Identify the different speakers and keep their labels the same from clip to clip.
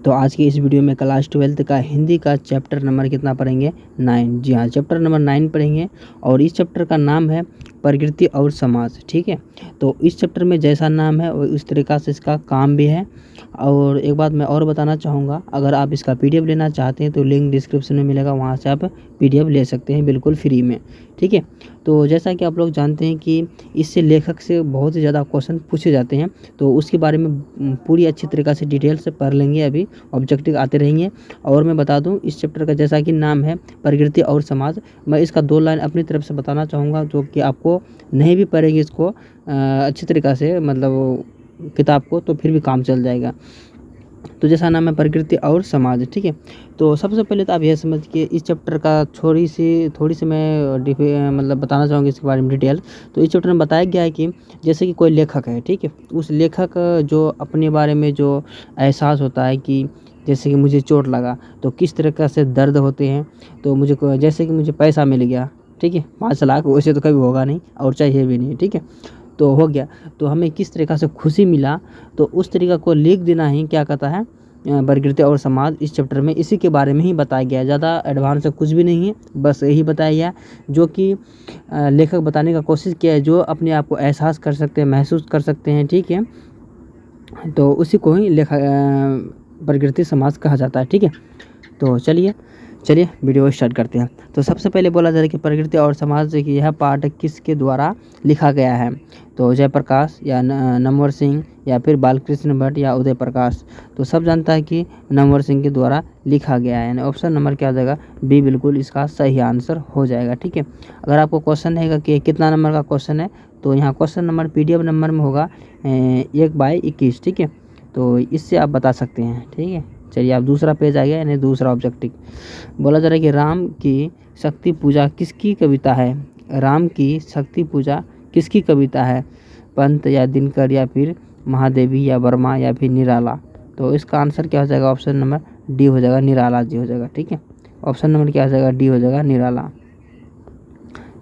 Speaker 1: तो आज की इस वीडियो में क्लास 12 का हिंदी का चैप्टर नंबर कितना पढ़ेंगे 9। जी हाँ, चैप्टर नंबर 9 पढ़ेंगे और इस चैप्टर का नाम है प्रकृति और समाज। ठीक है, तो इस चैप्टर में जैसा नाम है उस तरीक़ा से इसका काम भी है। और एक बात मैं और बताना चाहूँगा, अगर आप इसका PDF लेना चाहते हैं तो लिंक डिस्क्रिप्शन में मिलेगा, वहाँ से आप PDF ले सकते हैं बिल्कुल फ्री में। ठीक है, तो जैसा कि आप लोग जानते हैं कि इससे लेखक से बहुत ही ज़्यादा क्वेश्चन पूछे जाते हैं, तो उसके बारे में पूरी अच्छी तरीक़ा से डिटेल से पढ़ लेंगे। अभी ऑब्जेक्टिव आते रहेंगे। और मैं बता दूं, इस चैप्टर का जैसा कि नाम है प्रकृति और समाज, मैं इसका 2 लाइन अपनी तरफ से बताना चाहूँगा, जो कि आपको नहीं भी पढ़ेगी इसको अच्छी तरीक़ा से, मतलब किताब को, तो फिर भी काम चल जाएगा। तो जैसा नाम है प्रकृति और समाज। ठीक है, तो सबसे पहले तो आप यह समझ के इस चैप्टर का थोड़ी सी मैं मतलब बताना चाहूँगी इसके बारे में डिटेल। तो इस चैप्टर में बताया गया है कि जैसे कि कोई लेखक है, ठीक है, उस लेखक जो अपने बारे में जो एहसास होता है कि जैसे कि मुझे चोट लगा तो किस तरह से दर्द होते हैं, तो जैसे कि मुझे पैसा मिल गया, ठीक है, 5 लाख, वैसे तो कभी होगा नहीं और चाहिए भी नहीं, ठीक है, तो हो गया, तो हमें किस तरीक़ा से खुशी मिला, तो उस तरीक़ा को लिख देना ही क्या कहता है प्रकृति और समाज। इस चैप्टर में इसी के बारे में ही बताया गया है, ज़्यादा एडवांस कुछ भी नहीं है, बस यही बताया गया जो कि लेखक बताने का कोशिश किया है, जो अपने आप को एहसास कर सकते हैं, महसूस कर सकते हैं। ठीक है, तो उसी को ही प्रकृति समाज कहा जाता है। ठीक है, तो चलिए वीडियो स्टार्ट करते हैं। तो सबसे पहले बोला जा रहा है कि प्रकृति और समाज की यह पाठ किसके द्वारा लिखा गया है, तो जयप्रकाश या नमवर सिंह या फिर बालकृष्ण भट्ट या उदय प्रकाश। तो सब जानता है कि नमवर सिंह के द्वारा लिखा गया है, यानी ऑप्शन नंबर क्या हो जाएगा, बी बिल्कुल इसका सही आंसर हो जाएगा। ठीक है, अगर आपको क्वेश्चन है कि कितना नंबर का क्वेश्चन है, तो यहाँ क्वेश्चन नंबर PDF नंबर में होगा 1/21। ठीक है, तो इससे आप बता सकते हैं। ठीक है, चलिए आप दूसरा पेज आ गया, यानी दूसरा ऑब्जेक्टिव। बोला जा रहा है कि राम की शक्ति पूजा किसकी कविता है। राम की शक्ति पूजा किसकी कविता है, पंत या दिनकर या फिर महादेवी या वर्मा या फिर निराला। तो इसका आंसर क्या हो जाएगा, ऑप्शन नंबर डी हो जाएगा, निराला जी हो जाएगा। ठीक है, ऑप्शन नंबर क्या हो जाएगा, डी हो जाएगा, निराला।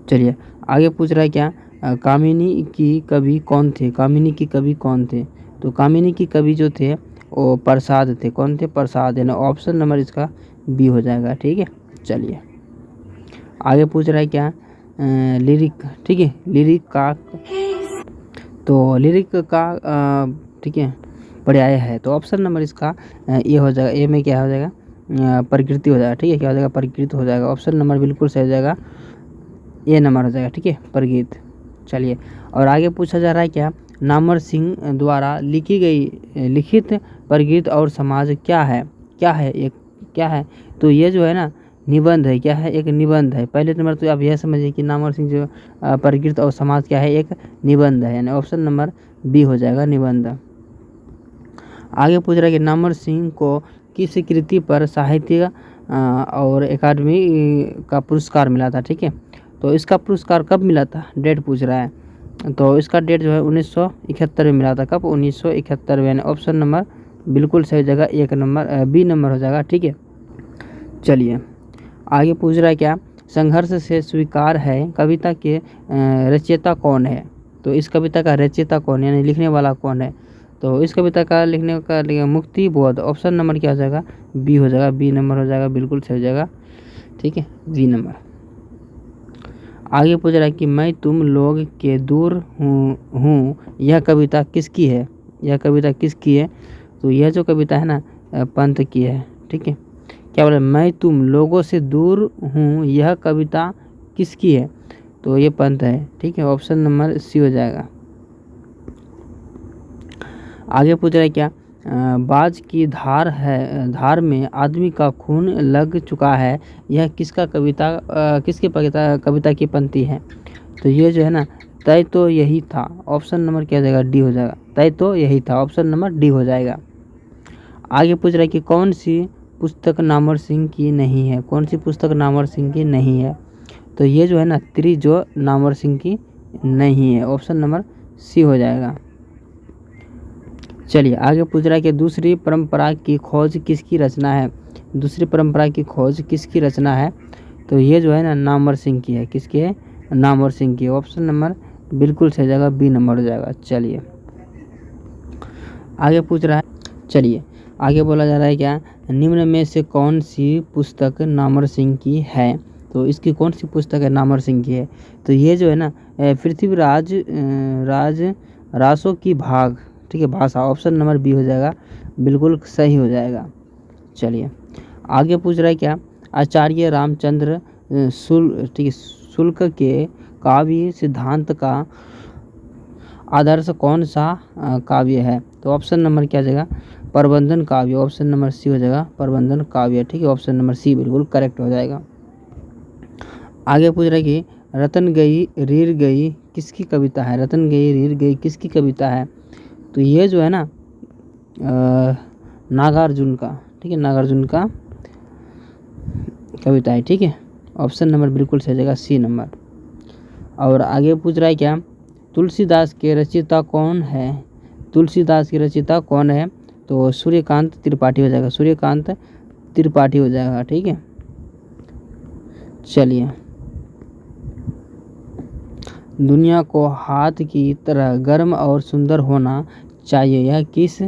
Speaker 1: चलिए आगे पूछ रहा है क्या, कामिनी की कवि कौन थे। कामिनी की कवि कौन थे, तो कामिनी की कवि जो थे वो प्रसाद थे। कौन थे, प्रसाद, यानी ऑप्शन नंबर इसका बी हो जाएगा। ठीक है, चलिए आगे पूछ रहा है क्या, लिरिक। ठीक है, लिरिक का, तो लिरिक का ठीक है पर्याय है, तो ऑप्शन नंबर इसका ए हो जाएगा। ए में क्या हो जाएगा, प्रकृति हो जाएगा। ठीक है, क्या हो जाएगा, प्रकृति हो जाएगा। ऑप्शन नंबर बिल्कुल सही हो जाएगा, ए नंबर हो जाएगा। ठीक है, प्रकृति। चलिए और आगे पूछा जा रहा है क्या, नामवर सिंह द्वारा लिखित प्रकृति और समाज क्या है। एक क्या है, तो ये जो है ना निबंध है। क्या है, एक निबंध है। पहले नंबर तो आप यह समझिए कि नामवर सिंह जो प्रकृति और समाज क्या है, एक निबंध है, यानी ऑप्शन नंबर बी हो जाएगा, निबंध। आगे पूछ रहा है कि नामवर सिंह को किस कृति पर साहित्य और अकादमी का पुरस्कार मिला था। ठीक है, तो इसका पुरस्कार कब मिला था, डेट पूछ रहा है, तो इसका डेट जो है 1971 में मिला था। कब, 1971 में, यानी ऑप्शन नंबर बिल्कुल सही जगह, एक नंबर बी नंबर हो जाएगा। ठीक है, चलिए आगे पूछ रहा है क्या, संघर्ष से स्वीकार है कविता के रचयिता कौन है। तो इस कविता का रचयिता कौन है, यानी लिखने वाला कौन है, तो इस कविता का लिखने का मुक्ति बोध। ऑप्शन नंबर क्या हो जाएगा, बी हो जाएगा, बी नंबर हो जाएगा, बिल्कुल सही हो जाएगा। ठीक है, बी नंबर। आगे पूछ रहा है कि मैं तुम लोग के दूर हूँ यह कविता किसकी है। यह कविता किसकी है, तो यह जो कविता है ना पंत की है। ठीक है, क्या बोला, मैं तुम लोगों से दूर हूँ यह कविता किसकी है, तो ये पंत है। ठीक है, ऑप्शन नंबर सी हो जाएगा। आगे पूछ रहा है क्या, बाज की धार में आदमी का खून लग चुका है, यह किसका कविता की पंक्ति है, तो ये जो है ना तय तो यही था। ऑप्शन नंबर क्या हो जाएगा, डी हो जाएगा, तय तो यही था, ऑप्शन नंबर डी हो जाएगा। आगे पूछ रहा है कि कौन सी पुस्तक नामवर सिंह की नहीं है। कौन सी पुस्तक नामवर सिंह की नहीं है, तो ये जो है ना जो नामवर सिंह की नहीं है, ऑप्शन नंबर सी हो जाएगा। चलिए आगे पूछ रहा है कि दूसरी परंपरा की खोज किसकी रचना है। दूसरी परंपरा की खोज किसकी रचना है, तो ये जो है ना नामवर सिंह की है। किसकी है, नामवर सिंह की। ऑप्शन नंबर बिल्कुल सही जगह, बी नंबर हो जाएगा। चलिए आगे पूछ रहा है, चलिए आगे बोला जा रहा है क्या, निम्न में से कौन सी पुस्तक नामवर सिंह की है। तो इसकी कौन सी पुस्तक है, नामवर सिंह की है। तो ये जो है ना पृथ्वीराज रासो की भाग, ठीक है, भाषा, ऑप्शन नंबर बी हो जाएगा, बिल्कुल सही हो जाएगा। चलिए आगे पूछ रहा है क्या, आचार्य रामचंद्र शुल्क के काव्य सिद्धांत का आदर्श कौन सा काव्य है। तो ऑप्शन नंबर क्या हो जाएगा, प्रबंधन काव्य, ऑप्शन नंबर सी हो जाएगा, प्रबंधन काव्य, ठीक है, ऑप्शन नंबर सी बिल्कुल करेक्ट हो जाएगा। आगे पूछ रहा है कि रतन गई रीर गई किसकी कविता है। रतन गई रीर गई किसकी कविता है। तो ये जो है ना नागार्जुन का, ठीक है, नागार्जुन का कविता है, ठीक है, ऑप्शन नंबर बिल्कुल सही हो जाएगा, सी नंबर। और आगे पूछ रहा है क्या, तुलसीदास के रचयिता कौन है। तुलसीदास की रचयिता कौन है। तो सूर्यकांत त्रिपाठी हो जाएगा, सूर्यकांत त्रिपाठी हो जाएगा, ठीक है। चलिए, दुनिया को हाथ की तरह गर्म और सुंदर होना चाहिए, यह किस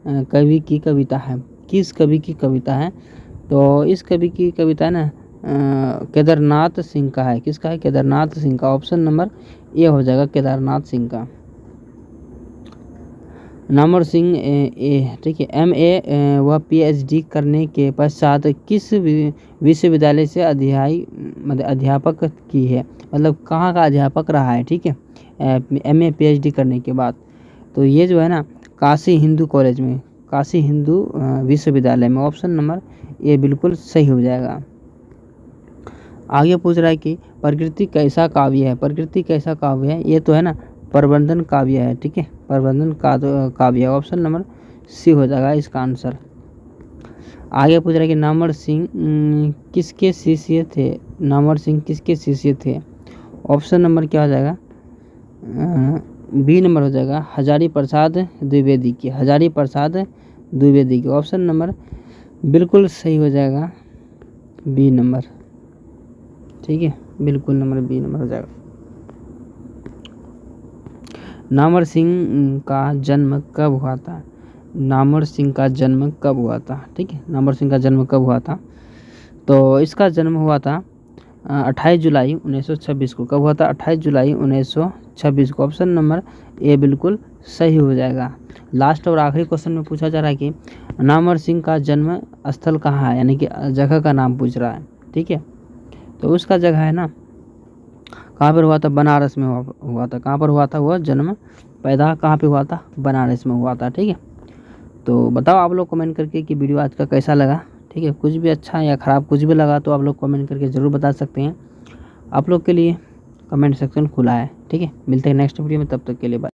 Speaker 1: कवि की कविता है। किस कवि की कविता है। तो इस कवि की कविता है ना केदारनाथ सिंह का है। किसका है, केदारनाथ सिंह का, ऑप्शन नंबर ए हो जाएगा, केदारनाथ सिंह का। नामवर सिंह ठीक है, MA व PhD करने के पश्चात किस विश्वविद्यालय से अध्यापक की है, मतलब कहाँ का अध्यापक रहा है, ठीक है, MA PhD करने के बाद। तो ये जो है ना काशी हिंदू कॉलेज में, काशी हिंदू विश्वविद्यालय में, ऑप्शन नंबर ए बिल्कुल सही हो जाएगा। आगे पूछ रहा है कि प्रकृति कैसा काव्य है। प्रकृति कैसा काव्य है, ये तो है ना प्रबंधन काव्य है, ठीक है, प्रबंधन काव्य, ऑप्शन नंबर सी हो जाएगा इसका आंसर। आगे पूछ रहा है कि नामवर सिंह किसके शिष्य थे। नामवर सिंह किसके शिष्य थे। ऑप्शन नंबर क्या हो जाएगा, बी नंबर हो जाएगा, हजारी प्रसाद द्विवेदी की, हजारी प्रसाद द्विवेदी की, ऑप्शन नंबर बिल्कुल सही हो जाएगा, बी नंबर, ठीक है, बिल्कुल नंबर बी नंबर हो जाएगा। नामवर सिंह का जन्म कब हुआ था। नामवर सिंह का जन्म कब हुआ था, ठीक है, नामवर सिंह का जन्म कब हुआ था। तो इसका जन्म हुआ था 28 जुलाई 1926 को। कब हुआ था, 28 जुलाई 1926 को, ऑप्शन नंबर ए बिल्कुल सही हो जाएगा। लास्ट और आखिरी क्वेश्चन में पूछा जा रहा है कि नामवर सिंह का जन्म स्थल कहाँ है, यानी कि जगह का नाम पूछ रहा है, ठीक है। तो उसका जगह है ना कहाँ पर हुआ था, बनारस में हुआ था। कहाँ पर हुआ था वह जन्म, पैदा कहाँ पे हुआ था, बनारस में हुआ था, ठीक है। तो बताओ आप लोग कमेंट करके कि वीडियो आज का कैसा लगा, ठीक है, कुछ भी अच्छा या ख़राब कुछ भी लगा तो आप लोग कमेंट करके ज़रूर बता सकते हैं। आप लोग के लिए कमेंट सेक्शन खुला है, ठीक है। मिलते हैं नेक्स्ट वीडियो में, तब तक के लिए बाय।